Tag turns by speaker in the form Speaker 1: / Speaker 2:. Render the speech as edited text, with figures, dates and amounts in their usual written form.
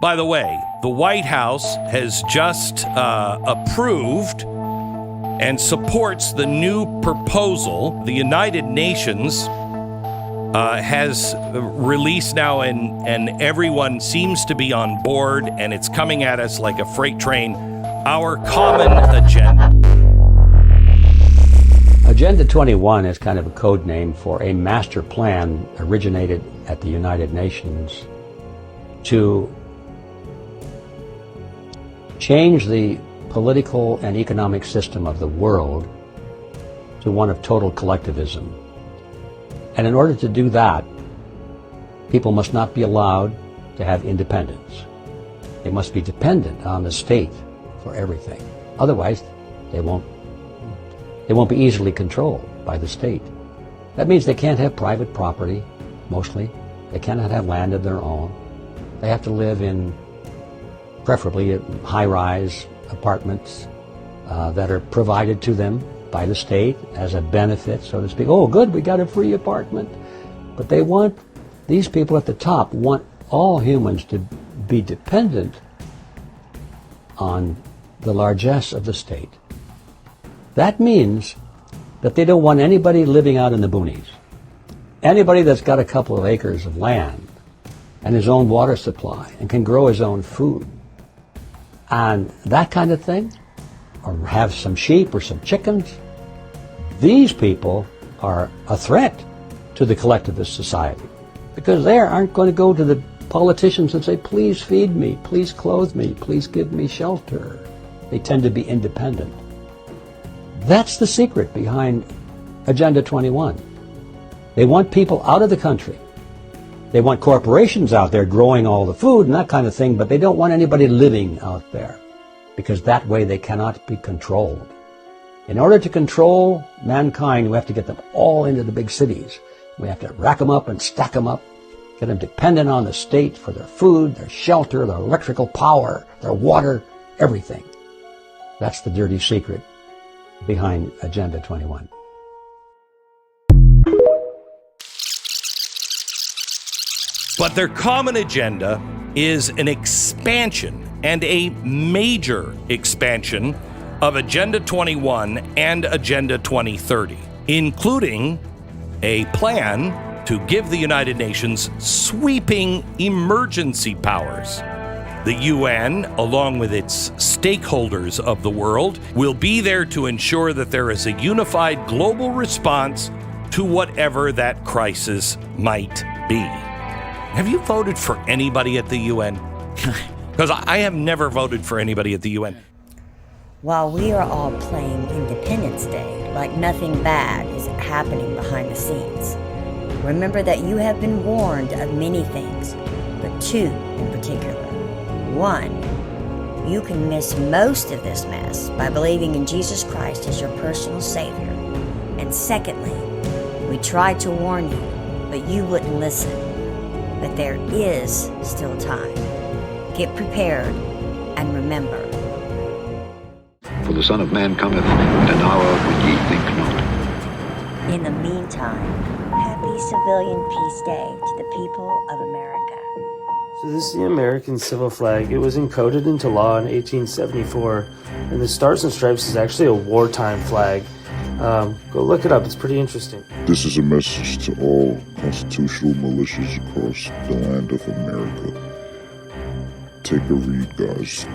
Speaker 1: By the way, the White House has just approved and supports the new proposal. The United Nations has released now, and everyone seems to be on board, and it's coming at us like a freight train. Our common agenda.
Speaker 2: Agenda 21 is kind of a code name for a master plan originated at the United Nations to change the political and economic system of the world to one of total collectivism. And in order to do that, people must not be allowed to have independence. They must be dependent on the state for everything. Otherwise, they won't be easily controlled by the state. That means they can't have private property, mostly. They cannot have land of their own. They have to live in, preferably, high-rise apartments that are provided to them by the state as a benefit, so to speak. Oh, good, we got a free apartment. But these people at the top want all humans to be dependent on the largesse of the state. That means that they don't want anybody living out in the boonies. Anybody that's got a couple of acres of land and his own water supply and can grow his own food and that kind of thing, or have some sheep or some chickens, these people are a threat to the collectivist society, because they aren't going to go to the politicians and say, please feed me, please clothe me, please give me shelter. They tend to be independent. That's the secret behind Agenda 21. They want people out of the country. They want corporations out there growing all the food and that kind of thing, but they don't want anybody living out there, because that way they cannot be controlled. In order to control mankind, we have to get them all into the big cities. We have to rack them up and stack them up, get them dependent on the state for their food, their shelter, their electrical power, their water, everything. That's the dirty secret behind Agenda 21.
Speaker 1: But their common agenda is an expansion, and a major expansion, of Agenda 21 and Agenda 2030, including a plan to give the United Nations sweeping emergency powers. The UN, along with its stakeholders of the world, will be there to ensure that there is a unified global response to whatever that crisis might be. Have you voted for anybody at the UN? Because I have never voted for anybody at the UN.
Speaker 3: While we are all playing Independence Day like nothing bad is happening behind the scenes, remember that you have been warned of many things, but two in particular. One, you can miss most of this mess by believing in Jesus Christ as your personal Savior. And secondly, we tried to warn you, but you wouldn't listen. But there is still time. Get prepared and remember.
Speaker 4: For the Son of Man cometh at an hour when ye think not.
Speaker 3: In the meantime, happy Civilian Peace Day to the people of America.
Speaker 5: So this is the American civil flag. It was encoded into law in 1874, and the Stars and Stripes is actually a wartime flag. Go look it up, it's pretty interesting.
Speaker 6: This is a message to all constitutional militias across the land of America. Take a read, guys.